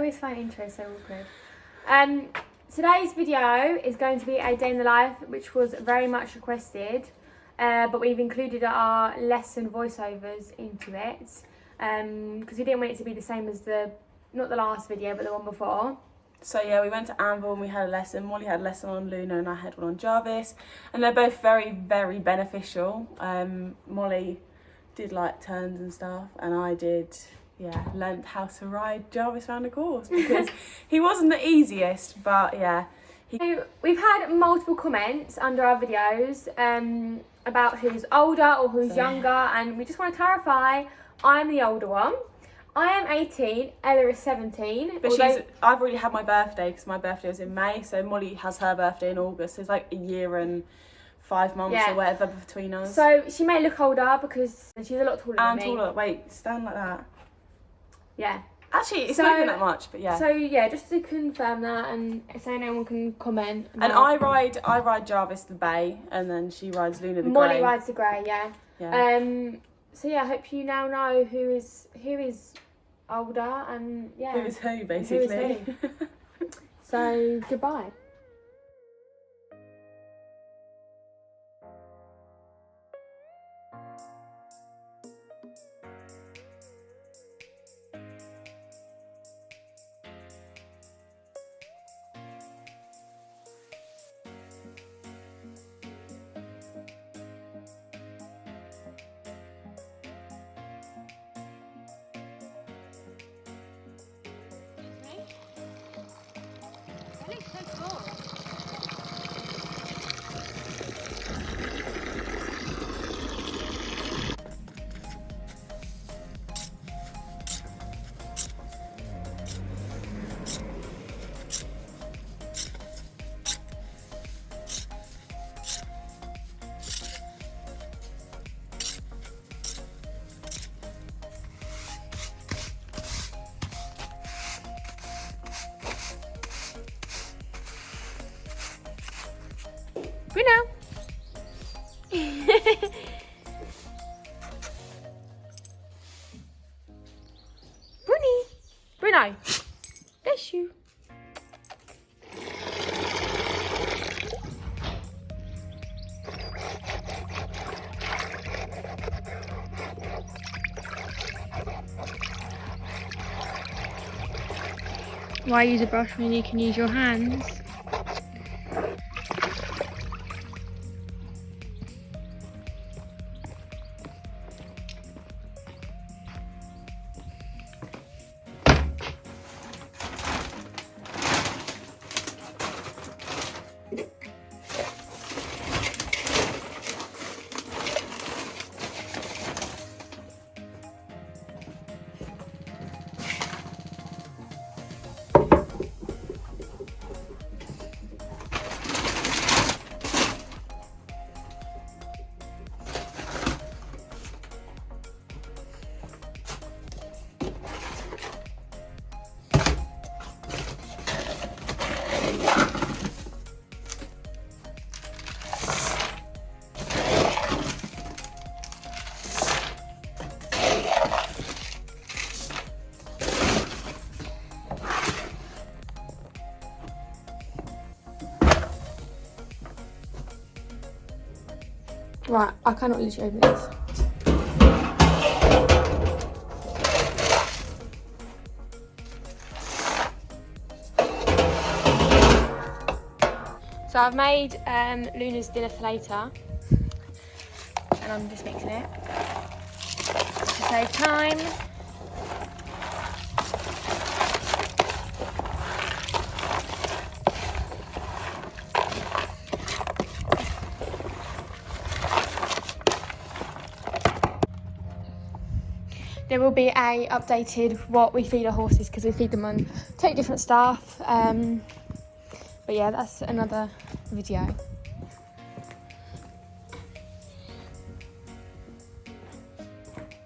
always find intros so awkward. Today's video is going to be a day in the life, which was very much requested, but we've included our lesson voiceovers into it because we didn't want it to be the same as not the last video, but the one before. So yeah, we went to Anvil and we had a lesson. Molly had a lesson on Luna and I had one on Jarvis, and they're both very, very beneficial. Molly did like turns and stuff, and I did, learnt how to ride Jarvis around the course because he wasn't the easiest, but yeah. So we've had multiple comments under our videos about who's older or who's younger, and we just want to clarify, I'm the older one. I am 18, Ella is 17. But I've already had my birthday because my birthday was in May, so Molly has her birthday in August. So it's like a year and 5 months or whatever between us. So she may look older because she's a lot taller than me. And taller. Wait, stand like that. Yeah. Actually, it's not even that much, but yeah. So yeah, just to confirm that, and so anyone can comment. And I ride Jarvis the bay, and then she rides Luna the grey. Molly rides the grey, yeah. Yeah. So yeah, I hope you now know who is older, and yeah. Who is who, basically. Who is who. So goodbye. Bruno. Bruno. Bless you. Why use a brush when you can use your hands? Right, I cannot literally open this. So I've made Luna's dinner for later, and I'm just mixing it to save time. There will be a updated what we feed our horses because we feed them on totally different stuff. But yeah, that's another video.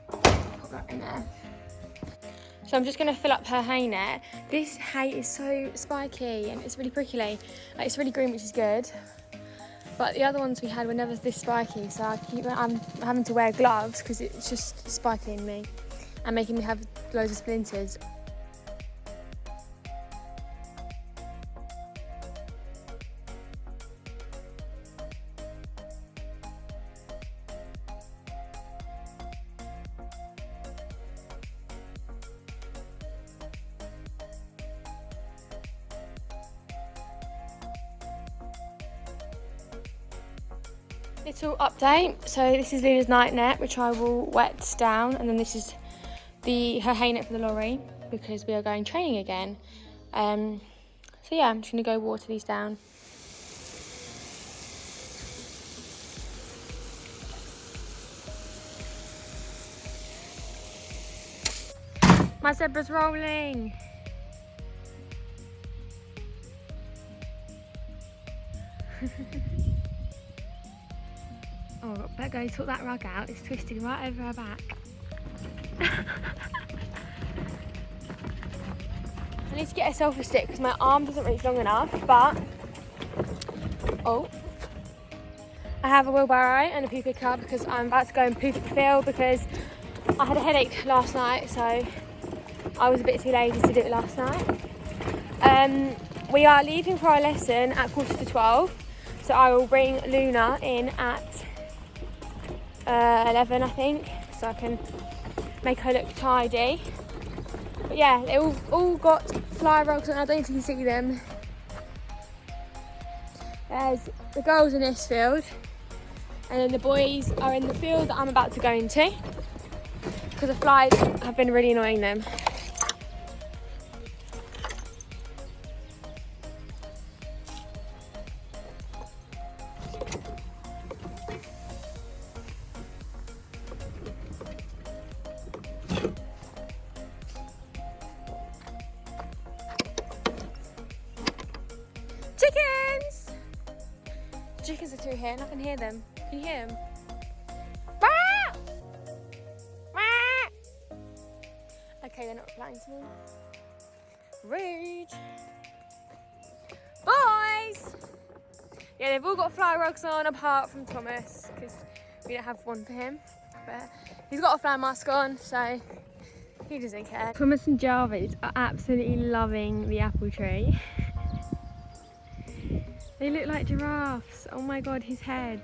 Put that in there. So I'm just going to fill up her hay net. This hay is so spiky and it's really prickly. Like, it's really green, which is good. But the other ones we had were never this spiky, so I'm having to wear gloves because it's just spiking me and making me have loads of splinters. Little update. So this is Luna's night net, which I will wet down, and then this is her hay net for the lorry because we are going training again. So yeah, I'm just gonna go water these down. My zebra's rolling. Oh, better go sort that rug out. It's twisted right over her back. I need to get a selfie stick because my arm doesn't reach long enough, but oh, I have a wheelbarrow and a poo picker because I'm about to go and poop at the field because I had a headache last night, so I was a bit too lazy to do it last night. We are leaving for our lesson at 11:45, so I will bring Luna in at 11, I think, so I can make her look tidy. But yeah, they all got fly rugs on. I don't know if you can see them. There's the girls in this field, and then the boys are in the field that I'm about to go into because the flies have been really annoying them. Chickens! The chickens are through here and I can hear them. Can you hear them? Okay, they're not replying to me. Rude. Boys! Yeah, they've all got fly rugs on apart from Thomas because we don't have one for him. But he's got a fly mask on, so he doesn't care. Thomas and Jarvis are absolutely loving the apple tree. They look like giraffes. Oh my god, his head.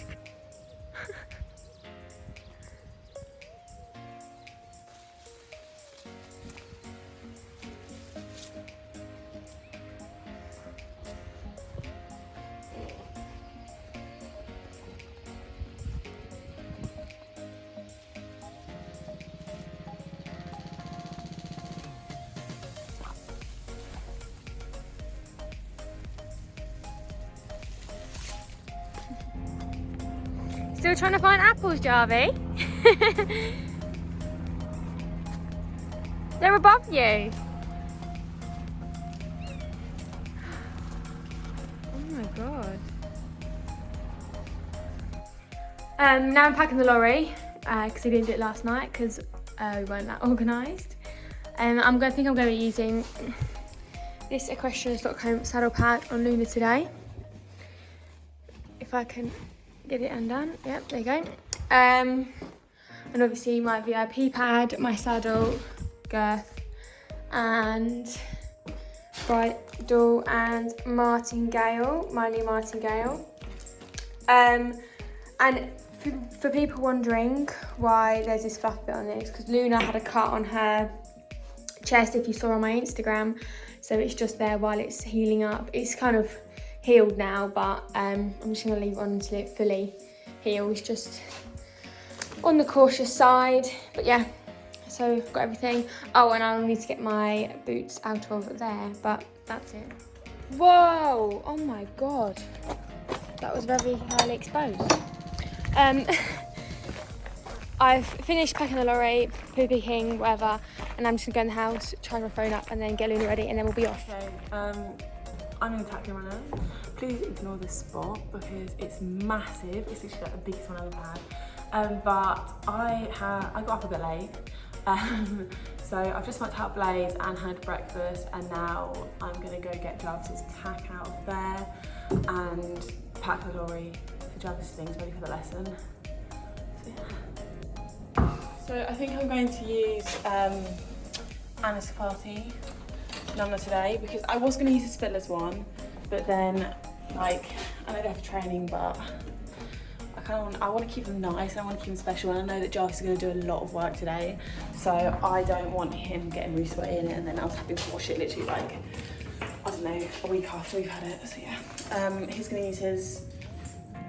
Still trying to find apples, Jarvis? They're above you. Oh my god. Now I'm packing the lorry because I didn't do it last night because we weren't that organised. I think I'm going to be using this Equestrian Stockholm saddle pad on Luna today. If I can get it undone. Yep, there you go. And obviously my V.I.P pad, my saddle, girth, and bridle, and martingale, my new martingale. And for people wondering why there's this fluff bit on this, because Luna had a cut on her chest, if you saw on my Instagram, so it's just there while it's healing up. It's kind of healed now, but I'm just going to leave it on until it fully heals, just on the cautious side. But yeah, so got everything. Oh, and I'll need to get my boots out of there, but that's it. Whoa, oh my god, that was very highly exposed. I've finished packing the lorry, poo picking, whatever, and I'm just gonna go in the house, charge my phone up, and then get Luna ready, and then we'll be off. Okay, I'm in the Tack runner. Please ignore this spot because it's massive. It's literally like the biggest one I've ever had. But I got up a bit late. So I've just went to help Blaze and had breakfast, and now I'm gonna go get Jarvis's tack out of there and pack the lorry for Jarvis' things ready for the lesson. So yeah. So I think I'm going to use Anna's party number today because I was going to use the Spillers one, but then like I know they have training, but I want to keep them nice and I want to keep them special, and I know that Jarvis is going to do a lot of work today, so I don't want him getting really sweaty in it and then us having to wash it literally like, I don't know, a week after we've had it. So yeah, he's going to use his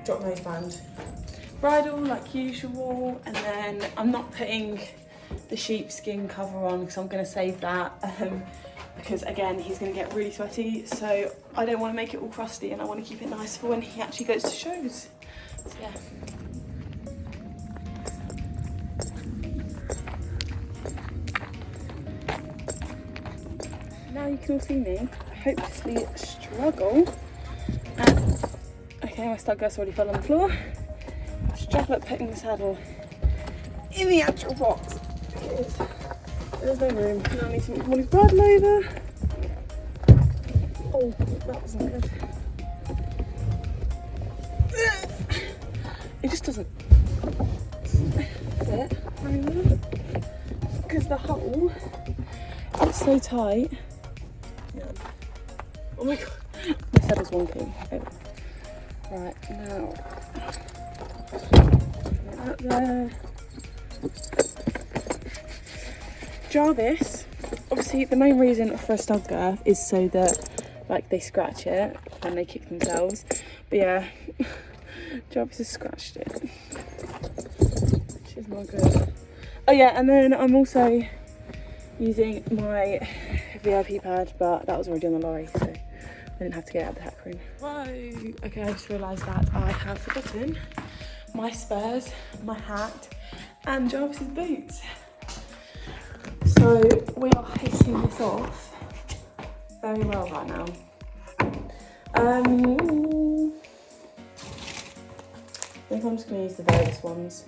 drop nose band Bridle like usual, and then I'm not putting the sheepskin cover on because I'm going to save that because again he's going to get really sweaty, so I don't want to make it all crusty and I want to keep it nice for when he actually goes to shows. So yeah. Now you can all see me hopelessly struggle. Okay, my stud girth's already fell on the floor. Struggle at putting the saddle in the actual box because there's no room. Now I need to move Molly's bridle over. Oh, that wasn't good. It just doesn't fit very well because the hole is so tight. Yeah. Oh my god, my saddle's wonky. Oh. Right, now. Up there. Jarvis, obviously the main reason for a stud girth is so that like they scratch it when they kick themselves, but yeah, Jarvis has scratched it, which is not good. Oh yeah, and then I'm also using my V.I.P pad, but that was already on the lorry, so I didn't have to get out of the hack room. Whoa, okay, I just realised that I have forgotten my spurs, my hat, and Jarvis's boots. So we are hitting this off very well right now. I think I'm just going to use the various ones.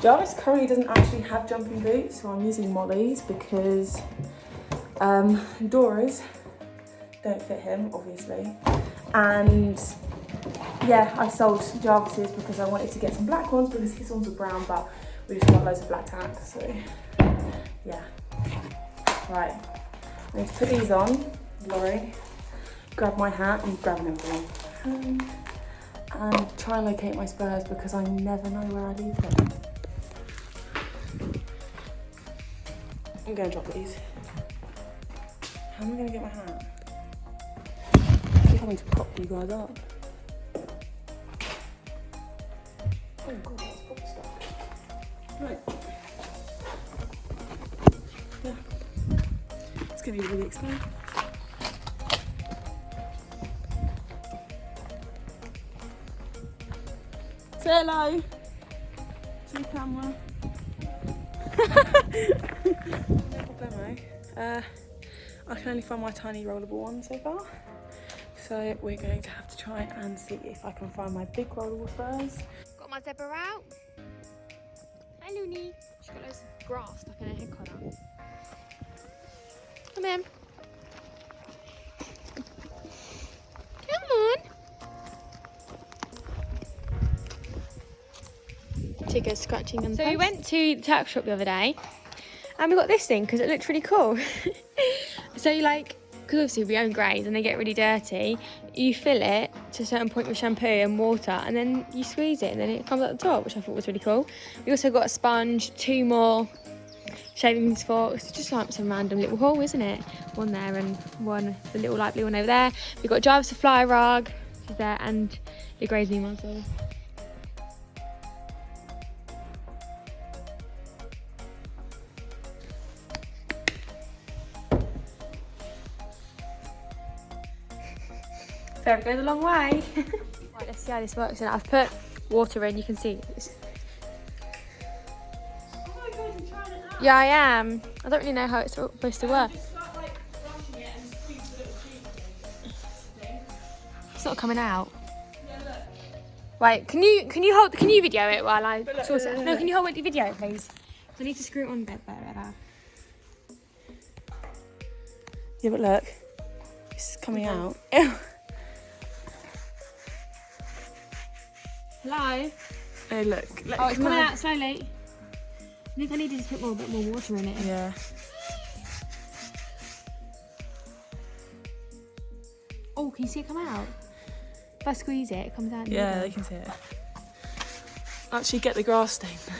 Jarvis currently doesn't actually have jumping boots, so I'm using Molly's because Dora's don't fit him, obviously. And yeah, I sold Jarvis's because I wanted to get some black ones because his ones were brown, but we just got loads of black tack, so yeah. Right, I need to put these on, lorry, grab my hat and grab everything. And try and locate my spurs because I never know where I leave them. I'm going to drop these. How am I going to get my hat? I'm having to prop you guys up. Oh god, that's box stuff. Right. Yeah. It's going to be really expensive. Say hello to the camera. No problemo. I can only find my tiny rollable one so far. So we're going to have to try and see if I can find my big rollable spurs. Got my zebra out. Hi Looney. She's got loads of grass stuck in her head collar. Come in. Come on. Tigger's scratching on the we went to the tack shop the other day and we got this thing because it looked really cool. So you like, because obviously we own greys and they get really dirty, you fill it to a certain point with shampoo and water and then you squeeze it and then it comes at the top, which I thought was really cool. We also got a sponge, 2 more shaving forks. It's just like some random little haul, isn't it? One there and one, the little light blue one over there. We've got Jarvis a fly rug, she's there, and the greys new muzzle. It goes a long way. Right, let's see how this works. And I've put water in, you can see this. Oh my god, you're trying it out. Yeah, I am. I don't really know how it's supposed to work. Just start like brushing it and squeeze the little sheet thing. It's not coming out. Yeah, look. Wait, can you video it while I But look, source it? look. No, can you hold the video, please? I need to screw it on a bit better. Yeah, but look, it's coming out. Hello? Oh look. Oh, it's coming out slowly. I think I need to just put a bit more water in it. Yeah. Oh, can you see it come out? If I squeeze it, it comes out. Yeah, they can see it. Actually, get the grass stain then.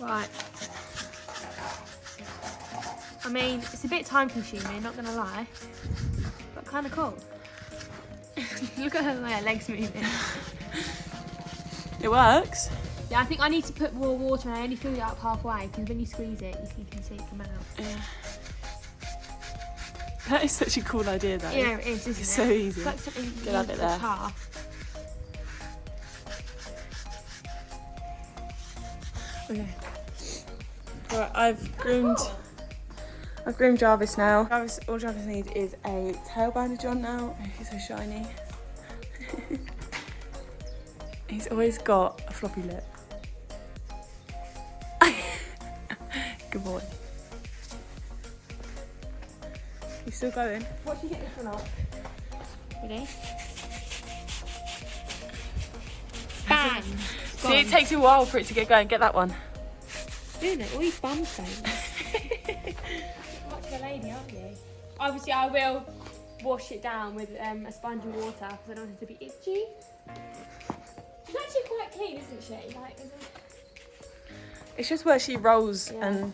Right. I mean, it's a bit time consuming, not gonna lie, but kind of cool. Look at her legs moving. It works. Yeah, I think I need to put more water and I only fill it up halfway because when you squeeze it, you can see it come out. Yeah. That is such a cool idea though. Yeah, it is, isn't it? It's so easy. It's like something you Get a bit there. half. Okay. Right, I've groomed Jarvis now. All Jarvis needs is a tail bandage on now. Oh, he's so shiny. He's always got a floppy lip. Good boy. He's still going. Watch you get this one off. Ready? Bang! See, it takes a while for it to get going. Get that one. Doing it, all these bums things. Much of a lady, aren't you? Obviously, I will wash it down with a sponge and water because I don't want it to be itchy. She's actually quite clean, isn't she? Like, It's just where she rolls Yeah. and.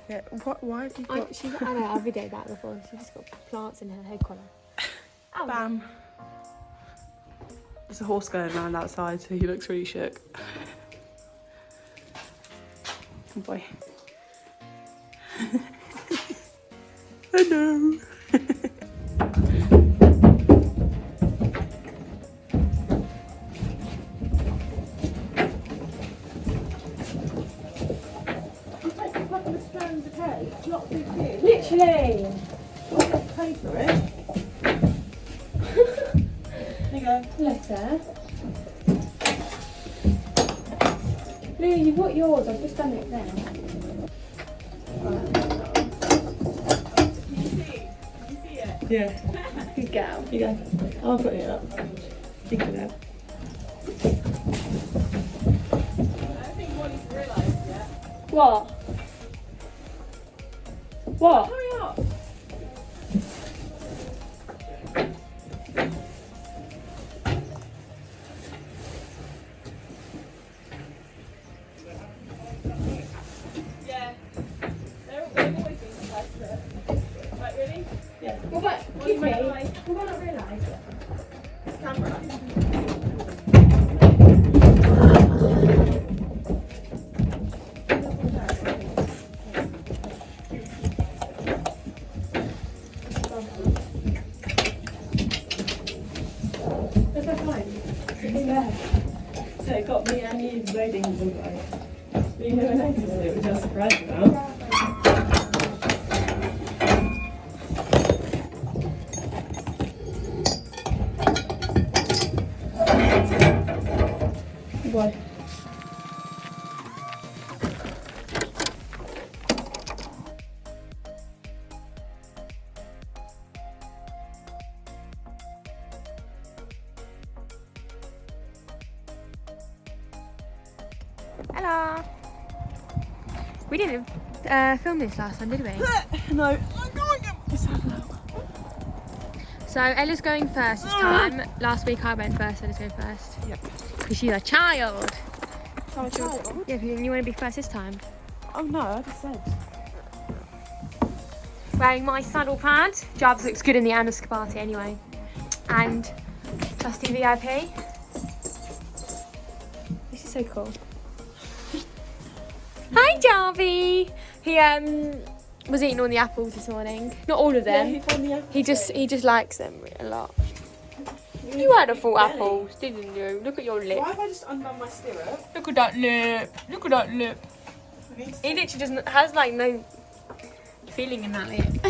Yeah. Why have you got? I know, I've videoed that before. She's just got plants in her head collar. Oh, Bam. There's a horse going around outside, so he looks really shook. Good boy. Hello. literally. Pay for it. There you go. Letter. Lou, you've got yours. I've just done it now. Can you see it? Yeah. Good girl. Here you go. I'll put it up. Think of it. I don't think Molly's realised yet. What? What? Hurry up. Yeah. They've always been surprised to it. Right, ready? Yeah. What about What me? about my What about not realise? camera? That's so fine. It's there. So it got me and you loading the guy. But you never noticed it, which I was surprised about. Why? Hello. We didn't film this last time, did we? No. I'm going to get this out now. So Ella's going first this time. Last week I went first, Ella's going first. Yep. Because she's a child. I'm a child. Yeah, you want to be first this time. Oh no, I just said. Wearing my saddle pad. Jarvis looks good in the Anna's party anyway. And trusty V.I.P. This is so cool. Hi Jarvie! He was eating all the apples this morning. Not all of them. He just likes them a lot. You had a full apples, didn't you? Look at your lip. Why have I just undone my stirrup? Look at that lip. Look at that lip. He literally doesn't has like no feeling in that lip.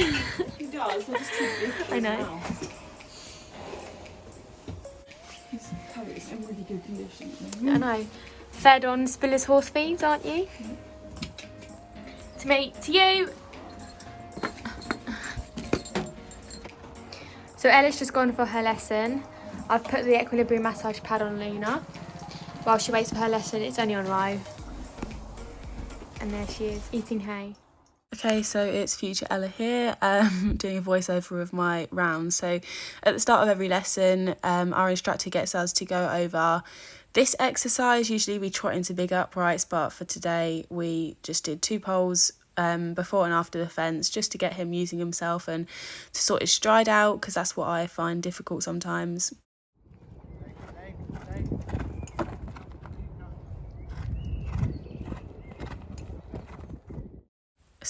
He does, they're just too big. I know. His curry is in really good condition. I know. Fed on Spiller's horse feeds, aren't you? To me, to you. So Ella's just gone for her lesson. I've put the equilibrium massage pad on Luna. While she waits for her lesson, it's only on Ro. And there she is, eating hay. Okay, so it's future Ella here, doing a voiceover of my rounds. So at the start of every lesson, our instructor gets us to go over this exercise. Usually we trot into big uprights, but for today we just did 2 poles before and after the fence, just to get him using himself and to sort his stride out, because that's what I find difficult sometimes.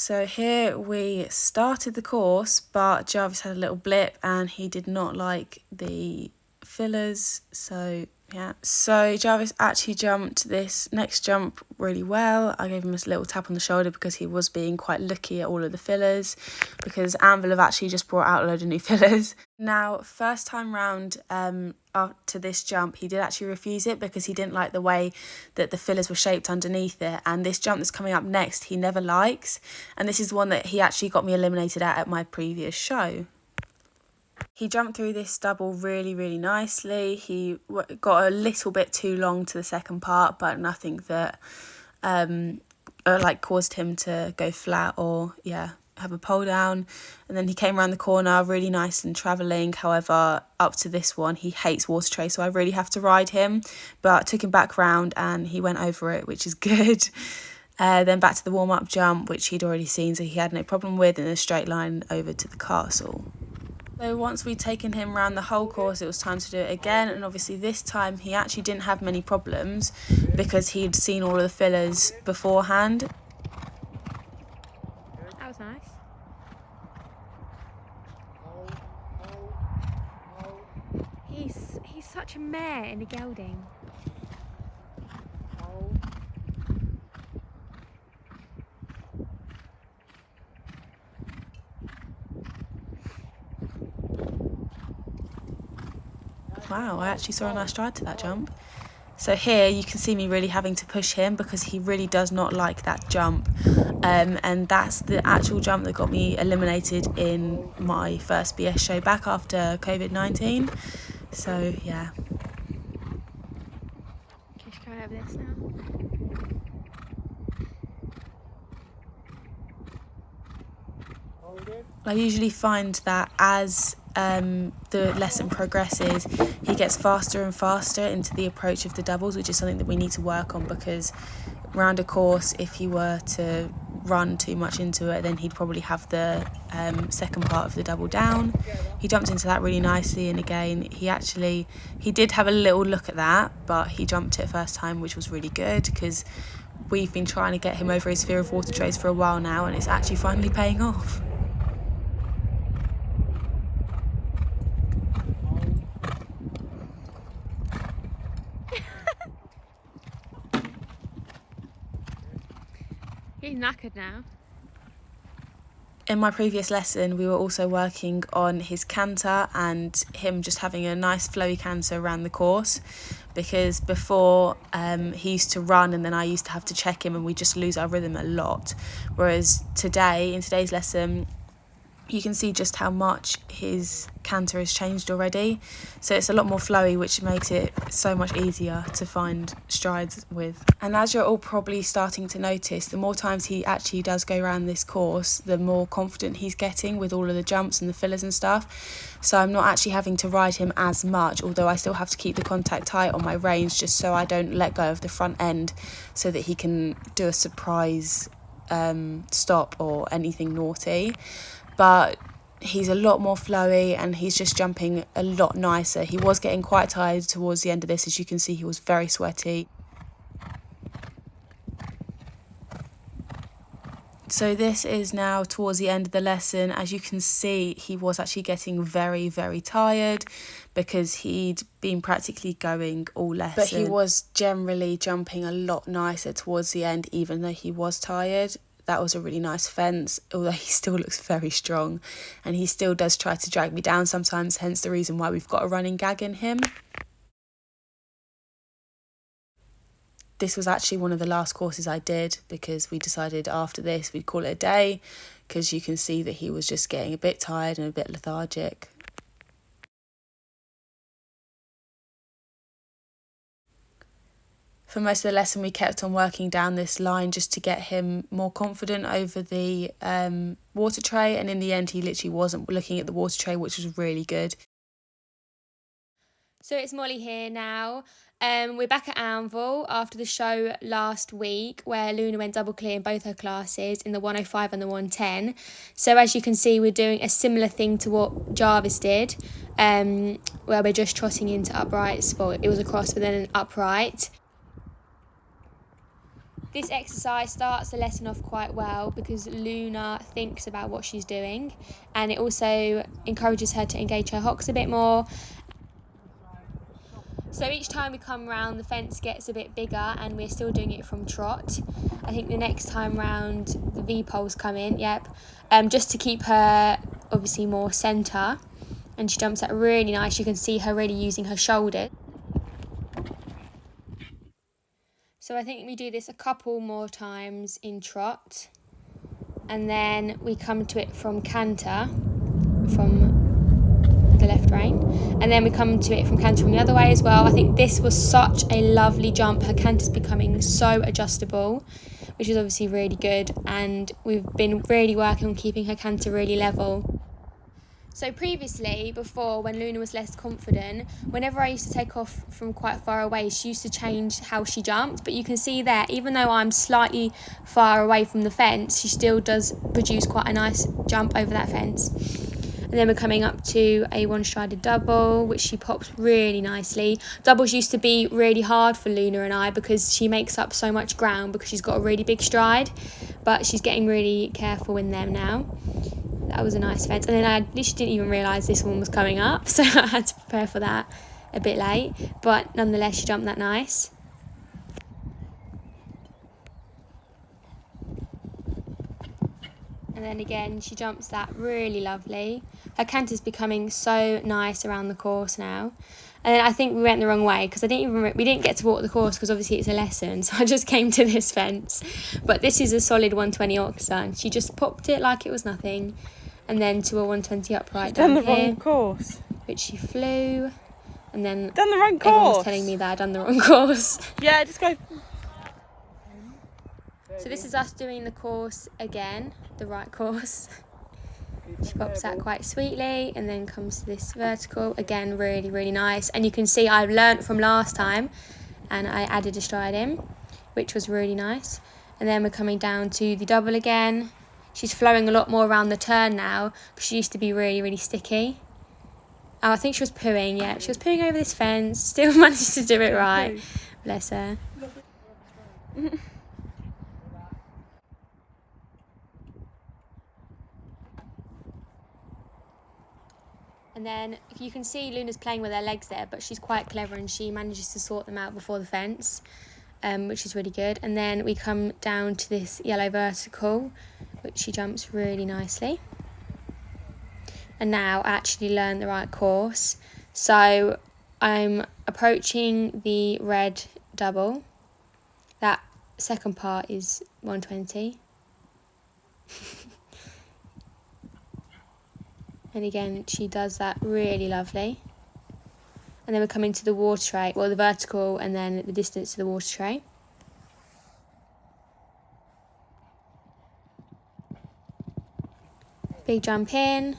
So here we started the course, but Jarvis had a little blip and he did not like the fillers. So yeah, so Jarvis actually jumped this next jump really well. I gave him a little tap on the shoulder because he was being quite looky at all of the fillers, because Anvil have actually just brought out a load of new fillers. Now, first time round up to this jump, he did actually refuse it because he didn't like the way that the fillers were shaped underneath it. And this jump that's coming up next, he never likes. And this is one that he actually got me eliminated at my previous show. He jumped through this double really, really nicely. He got a little bit too long to the second part, but nothing that like caused him to go flat or have a pole down. And then he came around the corner really nice and travelling. However, up to this one, he hates water tray, so I really have to ride him. But I took him back round and he went over it, which is good. Then back to the warm-up jump, which he'd already seen, so he had no problem with, in a straight line over to the castle. So once we'd taken him around the whole course, it was time to do it again. And obviously this time he actually didn't have many problems because he'd seen all of the fillers beforehand. That was nice. He's such a mare in the gelding. Wow, I actually saw a nice stride to that jump. So here you can see me really having to push him because he really does not like that jump. And that's the actual jump that got me eliminated in my first BS show back after COVID-19. So yeah. Just go over this now. I usually find that as the lesson progresses, he gets faster and faster into the approach of the doubles, which is something that we need to work on, because round a course, if he were to run too much into it, then he'd probably have the second part of the double down. He jumped into that really nicely, and again he did have a little look at that, but he jumped it first time, which was really good, because we've been trying to get him over his fear of water trays for a while now, and it's actually finally paying off. He's knackered now. In my previous lesson, we were also working on his canter and him just having a nice flowy canter around the course, because before he used to run and then I used to have to check him and we just lose our rhythm a lot. Whereas in today's lesson, you can see just how much his canter has changed already. So it's a lot more flowy, which makes it so much easier to find strides with. And as you're all probably starting to notice, the more times he actually does go around this course, the more confident he's getting with all of the jumps and the fillers and stuff. So I'm not actually having to ride him as much, although I still have to keep the contact tight on my reins just so I don't let go of the front end, so that he can do a surprise stop or anything naughty. But he's a lot more flowy and he's just jumping a lot nicer. He was getting quite tired towards the end of this. As you can see, he was very sweaty. So this is now towards the end of the lesson. As you can see, he was actually getting very, very tired because he'd been practically going all lesson. But he was generally jumping a lot nicer towards the end, even though he was tired. That was a really nice fence, although he still looks very strong and he still does try to drag me down sometimes, hence the reason why we've got a running gag in him. This was actually one of the last courses I did because we decided after this we'd call it a day, because you can see that he was just getting a bit tired and a bit lethargic. For most of the lesson, we kept on working down this line just to get him more confident over the water tray, and in the end he literally wasn't looking at the water tray, which was really good. So it's Molly here now. We're back at Anvil after the show last week where Luna went double clear in both her classes in the 105 and the 110. So as you can see, we're doing a similar thing to what Jarvis did, where we're just trotting into uprights. Well, it was a cross but then an upright. This exercise starts the lesson off quite well because Luna thinks about what she's doing, and it also encourages her to engage her hocks a bit more. So each time we come round, the fence gets a bit bigger, and we're still doing it from trot. I think the next time round the V-poles come in, just to keep her obviously more centre, and she jumps that really nice. You can see her really using her shoulder. So I think we do this a couple more times in trot, and then we come to it from canter, from the left rein, and then we come to it from canter from the other way as well. I think this was such a lovely jump. Her canter's becoming so adjustable, which is obviously really good, and we've been really working on keeping her canter really level. So previously, before, when Luna was less confident, whenever I used to take off from quite far away, she used to change how she jumped. But you can see there, even though I'm slightly far away from the fence, she still does produce quite a nice jump over that fence. And then we're coming up to a one-strided double, which she pops really nicely. Doubles used to be really hard for Luna and I because she makes up so much ground because she's got a really big stride, but she's getting really careful in them now. That was a nice fence, and then I literally didn't even realise this one was coming up, so I had to prepare for that a bit late, but nonetheless she jumped that nice. And then again she jumps that really lovely. Her canter's becoming so nice around the course now. And then I think we went the wrong way because we didn't get to walk the course because obviously it's a lesson, so I just came to this fence. But this is a solid 120 oxer, and she just popped it like it was nothing, and then to a 120 upright. She's done down the here, wrong course. which she flew, and then Done the wrong everyone was course. telling me that I'd done the wrong course. Yeah, just go. So this is us doing the course again, the right course. She pops that quite sweetly, and then comes to this vertical, again really, really nice. And you can see I've learnt from last time, and I added a stride in, which was really nice. And then we're coming down to the double again. She's flowing a lot more around the turn now, because she used to be really, really sticky. Oh, I think she was pooing, yeah. She was pooing over this fence, still managed to do it right. Bless her. And then you can see Luna's playing with her legs there, but she's quite clever and she manages to sort them out before the fence, which is really good. And then we come down to this yellow vertical, which she jumps really nicely. And now I actually learned the right course. So I'm approaching the red double. That second part is 120. And again, she does that really lovely. And then we're coming to the water tray, well, the vertical, and then the distance to the water tray. Big jump in.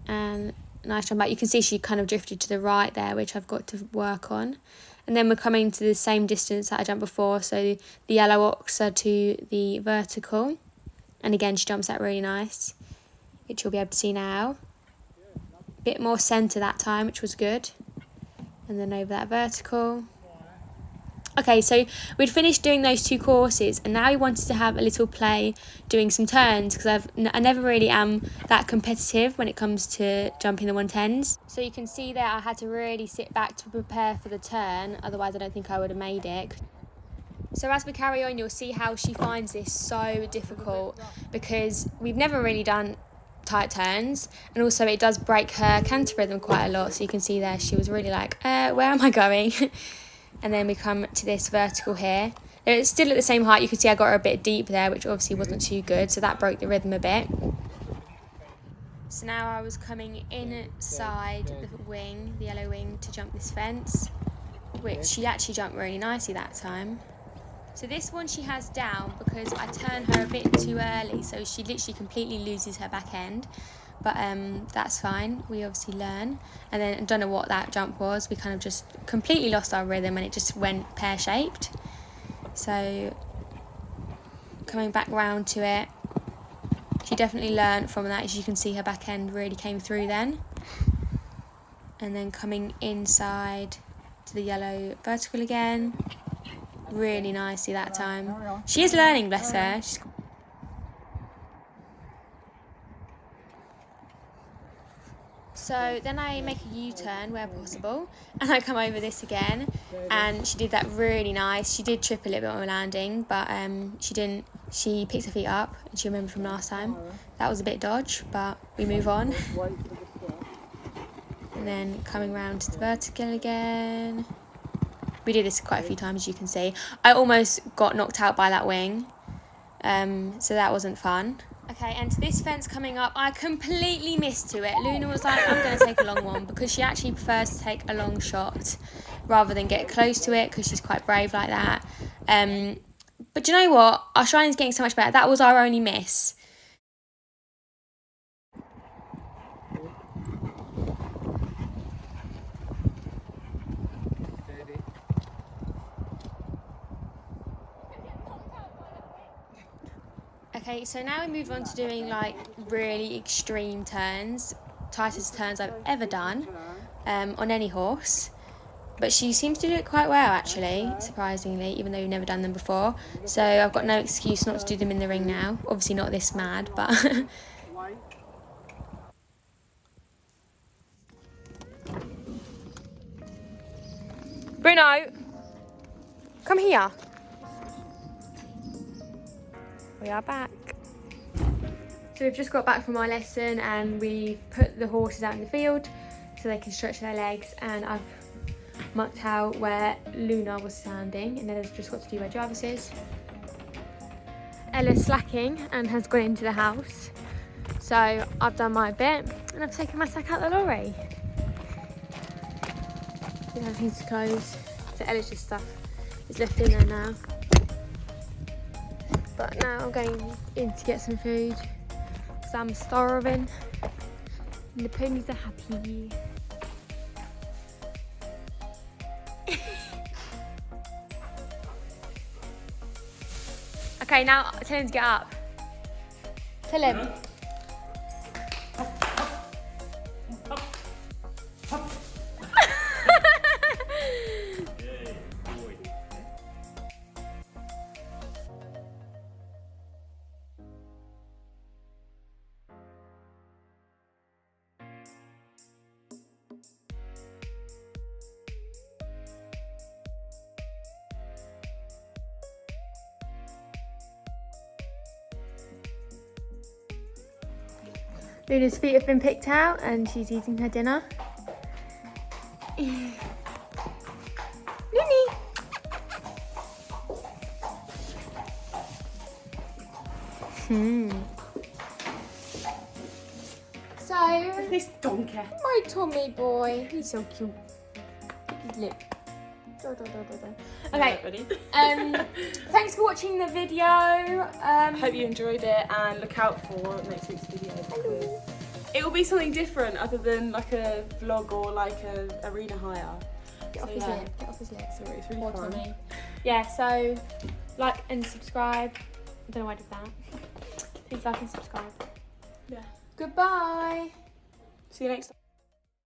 And nice jump back. You can see she kind of drifted to the right there, which I've got to work on. And then we're coming to the same distance that I jumped before, so the yellow oxer to the vertical. And again, she jumps that really nice, which you'll be able to see now. A bit more centre that time, which was good. And then over that vertical. Okay, so we'd finished doing those two courses, and now we wanted to have a little play doing some turns, because I never really am that competitive when it comes to jumping the 110s. So you can see there I had to really sit back to prepare for the turn, otherwise I don't think I would have made it. So as we carry on, you'll see how she finds this so difficult, because we've never really done tight turns, and also it does break her canter rhythm quite a lot. So you can see there she was really like, where am I going? And then we come to this vertical here. It's still at the same height. You can see I got her a bit deep there, which obviously wasn't too good, so that broke the rhythm a bit. So now I was coming inside the wing, the yellow wing, to jump this fence, which she actually jumped really nicely that time. So this one she has down because I turn her a bit too early, so she literally completely loses her back end. But that's fine, we obviously learn. And then I don't know what that jump was, we kind of just completely lost our rhythm and it just went pear-shaped. So coming back round to it, she definitely learned from that. As you can see, her back end really came through then. And then coming inside to the yellow vertical again. really nicely that time. She is learning, bless her. So then I make a U-turn where possible, and I come over this again, and she did that really nice. She did trip a little bit on landing, but she didn't. She picked her feet up, and she remembered from last time. That was a bit dodge, but we move on. And then coming round to the vertical again. We did this quite a few times, as you can see. I almost got knocked out by that wing, so that wasn't fun. Okay, and to this fence coming up, I completely missed to it. Luna was like, I'm going to take a long one, because she actually prefers to take a long shot rather than get close to it, because she's quite brave like that. But you know what? Our shining's getting so much better. That was our only miss. Okay, so now we move on to doing like really extreme turns, tightest turns I've ever done on any horse. But she seems to do it quite well, actually, surprisingly, even though we've never done them before. So I've got no excuse not to do them in the ring now. Obviously not this mad, but... Bruno! Come here. We are back. So we've just got back from our lesson, and we've put the horses out in the field so they can stretch their legs, and I've marked out where Luna was standing, and Ella's just got to do where Jarvis is. Ella's slacking and has gone into the house, so I've done my bit and I've taken my sack out the lorry. Everything's closed, so Ella's just stuff is left in there now. But now I'm going in to get some food because I'm starving and the ponies are happy. Okay, now tell him to get up. Tell him. Luna's feet have been picked out and she's eating her dinner. Looney! So, This donkey. my Tommy boy, he's so cute. His lip. Okay, thanks for watching the video. Hope you enjoyed it, and look out for next week's video because it will be something different other than like a vlog or like a arena hire. Get off his lip, get off his lip. Sorry, it's really Poor fun. Tommy. Yeah, so like and subscribe. I don't know why I did that. Please like and subscribe. Yeah. Goodbye. See you next time.